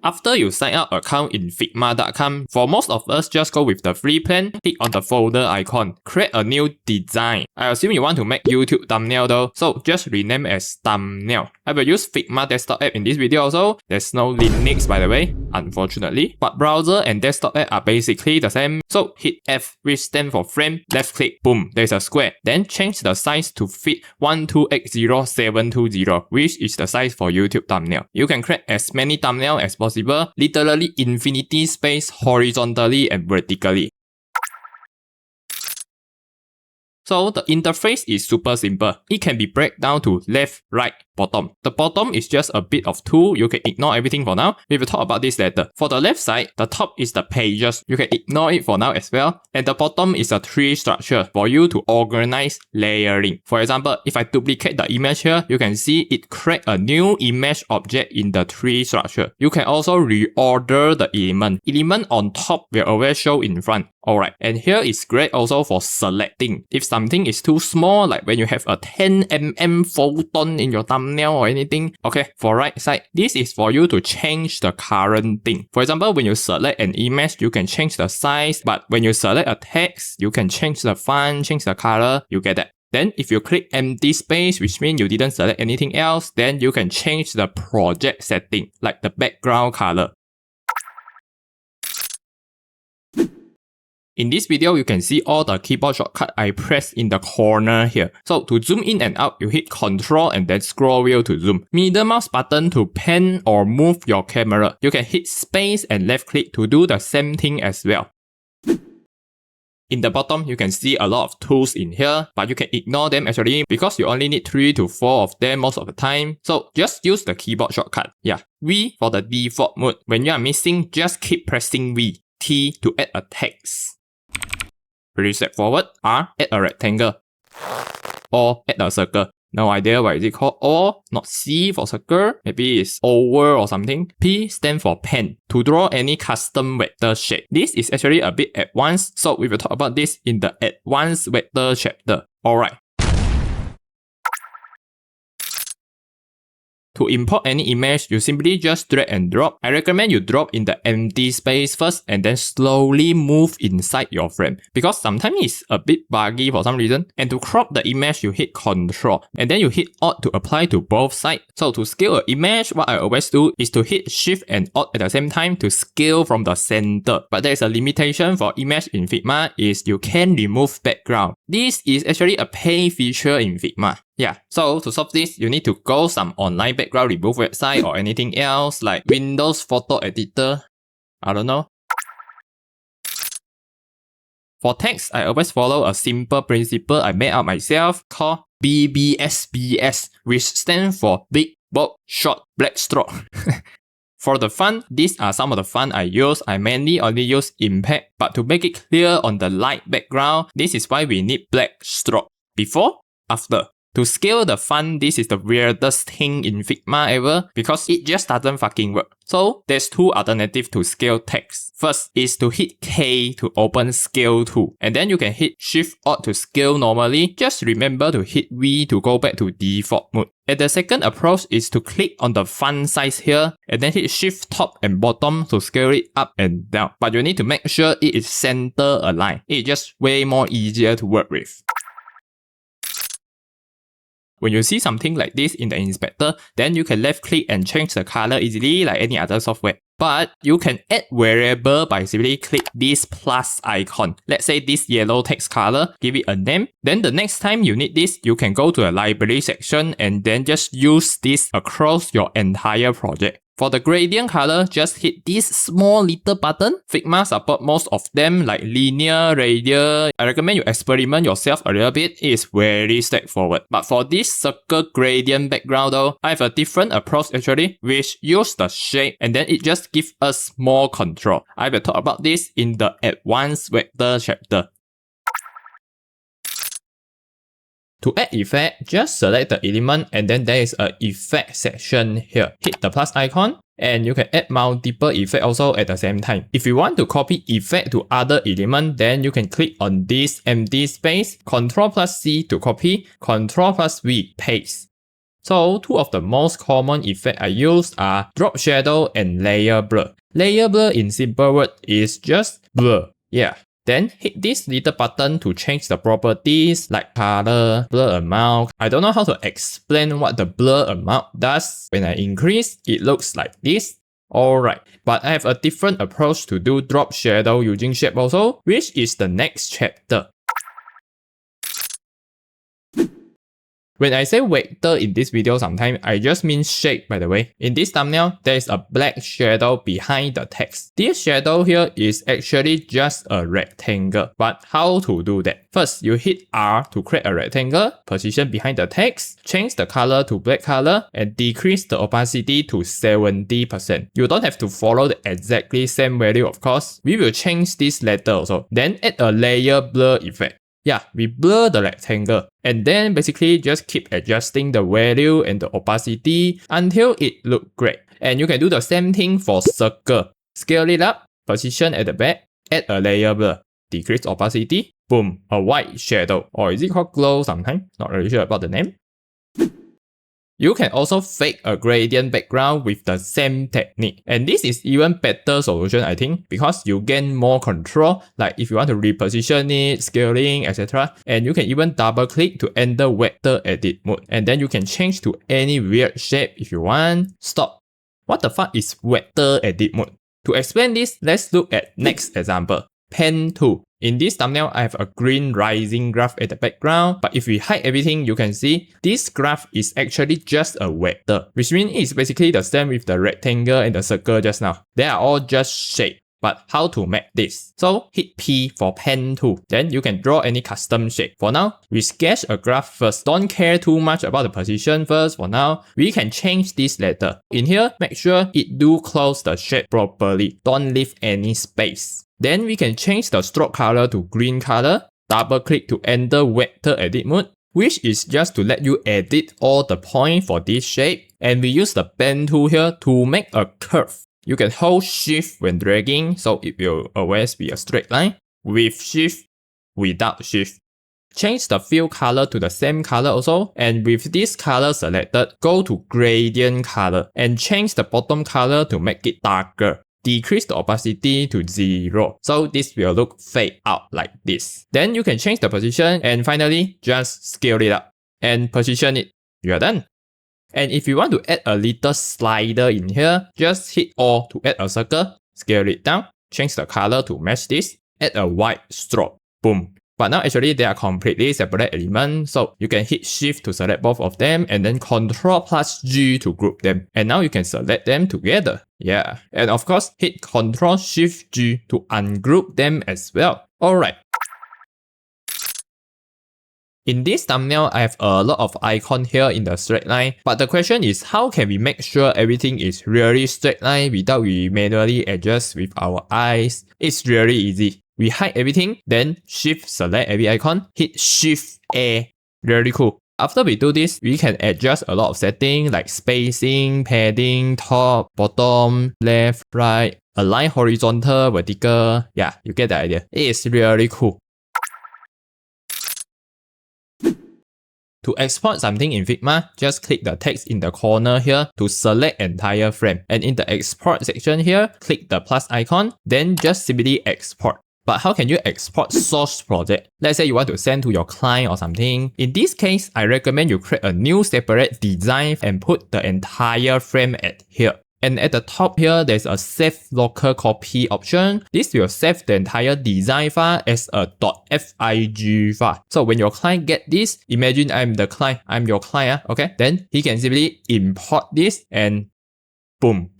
After you sign up account in Figma.com, for most of us just go with the free plan, click on the folder icon, create a new design. I assume you want to make YouTube thumbnail though, so just rename as thumbnail. I will use Figma desktop app in this video also. There's no Linux by the way, unfortunately. But browser and desktop app are basically the same. So hit F, which stands for frame, left click, boom, there's a square. Then change the size to fit 1280720, which is the size for YouTube thumbnail. You can create as many thumbnail as possible, literally infinity space horizontally and vertically. So the interface is super simple. It can be break down to left, right, bottom. The bottom is just a bit of tool. You can ignore everything for now. We will talk about this later. For the left side, the top is the pages. You can ignore it for now as well. And the bottom is a tree structure for you to organize layering. For example, if I duplicate the image here, you can see it create a new image object in the tree structure. You can also reorder the element. Element on top will always show in front. Alright, and here is great also for selecting. If something is too small, like when you have a 10mm photon in your thumbnail or anything. Okay, for right side, this is for you to change the current thing. For example, when you select an image, you can change the size, but when you select a text, you can change the font, change the color, you get that. Then if you click empty space, which means you didn't select anything else, then you can change the project setting, like the background color. In this video, you can see all the keyboard shortcut I pressed in the corner here. So to zoom in and out, you hit Ctrl and then scroll wheel to zoom. Middle mouse button to pan or move your camera. You can hit space and left click to do the same thing as well. In the bottom, you can see a lot of tools in here, but you can ignore them actually because you only need 3 to 4 of them most of the time. So just use the keyboard shortcut. Yeah, V for the default mode. When you are missing, just keep pressing V. T to add a text. Pretty straightforward. R, add a rectangle. Or add a circle. No idea why is it called or, not C for circle. Maybe it's over or something. P stand for pen. To draw any custom vector shape. This is actually a bit advanced, so we will talk about this in the advanced vector chapter. Alright. To import any image, you simply just drag and drop. I recommend you drop in the empty space first and then slowly move inside your frame because sometimes it's a bit buggy for some reason. And to crop the image, you hit Ctrl and then you hit Alt to apply to both sides. So to scale an image, what I always do is to hit Shift and Alt at the same time to scale from the center. But there is a limitation for image in Figma is you can remove background. This is actually a pay feature in Figma. Yeah, so to solve this, you need to go some online background remove website or anything else like Windows Photo Editor. I don't know. For text, I always follow a simple principle I made out myself called BBSBS, which stands for Big, Bold, Short, Black Stroke. For the font, these are some of the font I use. I mainly only use Impact, but to make it clear on the light background, this is why we need black stroke. Before, after. To scale the font, this is the weirdest thing in Figma ever because it just doesn't fucking work. So there's two alternatives to scale text. First is to hit K to open scale tool. And then you can hit Shift Alt to scale normally. Just remember to hit V to go back to default mode. And the second approach is to click on the font size here and then hit Shift top and bottom to scale it up and down. But you need to make sure it is center aligned. It's just way more easier to work with. When you see something like this in the inspector, then you can left click and change the color easily like any other software. But you can add variable by simply click this plus icon. Let's say this yellow text color, give it a name. Then the next time you need this, you can go to the library section and then just use this across your entire project. For the gradient color, just hit this small little button. Figma support most of them like linear, radial. I recommend you experiment yourself a little bit. It is very straightforward. But for this circle gradient background though, I have a different approach actually, which use the shape and then it just gives us more control. I will talk about this in the advanced vector chapter. To add effect, just select the element and then there is an effect section here. Hit the plus icon and you can add multiple effects also at the same time. If you want to copy effect to other element, then you can click on this empty space, Ctrl plus C to copy, Ctrl plus V, paste. So two of the most common effects I use are drop shadow and layer blur. Layer blur in simple word is just blur. Yeah. Then hit this little button to change the properties like color, blur amount. I don't know how to explain what the blur amount does. When I increase, it looks like this. Alright, but I have a different approach to do drop shadow using shape also, which is the next chapter. When I say vector in this video sometimes, I just mean shape by the way. In this thumbnail, there is a black shadow behind the text. This shadow here is actually just a rectangle. But how to do that? First, you hit R to create a rectangle, position behind the text, change the color to black color, and decrease the opacity to 70%. You don't have to follow the exactly same value of course. We will change this later also. Then add a layer blur effect. Yeah, we blur the rectangle and then basically just keep adjusting the value and the opacity until it looks great. And you can do the same thing for circle. Scale it up, position at the back, add a layer blur, decrease opacity, boom, a white shadow. Or is it called glow sometimes? Not really sure about the name. You can also fake a gradient background with the same technique. And this is even better solution I think because you gain more control like if you want to reposition it, scaling, etc. And you can even double click to enter vector edit mode. And then you can change to any weird shape if you want. Stop. What the fuck is vector edit mode? To explain this, let's look at next example. Pen tool. In this thumbnail, I have a green rising graph at the background, but if we hide everything, you can see this graph is actually just a vector, which means it's basically the same with the rectangle and the circle just now. They are all just shape. But how to make this? So hit P for pen tool. Then you can draw any custom shape. For now, we sketch a graph first. Don't care too much about the position first. For now, we can change this later. In here, make sure it do close the shape properly. Don't leave any space. Then we can change the stroke color to green color. Double click to enter vector edit mode, which is just to let you edit all the points for this shape. And we use the pen tool here to make a curve. You can hold shift when dragging, so it will always be a straight line. With shift, without shift. Change the fill color to the same color also. And with this color selected, go to gradient color and change the bottom color to make it darker. Decrease the opacity to 0. So this will look fade out like this. Then you can change the position and finally just scale it up and position it. You are done. And if you want to add a little slider in here, just hit O to add a circle, scale it down, change the color to match this, add a white stroke. Boom. But now actually they are completely separate elements, so you can hit shift to select both of them and then Ctrl plus G to group them. And now you can select them together. Yeah. And of course, hit Ctrl Shift G to ungroup them as well. Alright. In this thumbnail, I have a lot of icons here in the straight line, but the question is how can we make sure everything is really straight line without we manually adjust with our eyes? It's really easy. We hide everything, then shift select every icon, hit shift A. Really cool. After we do this, we can adjust a lot of settings like spacing, padding, top, bottom, left, right, align horizontal, vertical. Yeah, you get the idea. It is really cool. To export something in Figma, just click the text in the corner here to select entire frame. And in the export section here, click the plus icon, then just simply export. But how can you export source project? Let's say you want to send to your client or something. In this case, I recommend you create a new separate design and put the entire frame at here. And at the top here, there's a save local copy option. This will save the entire design file as a .fig file. So when your client get this, imagine I'm the client, I'm your client, okay? Then he can simply import this and boom.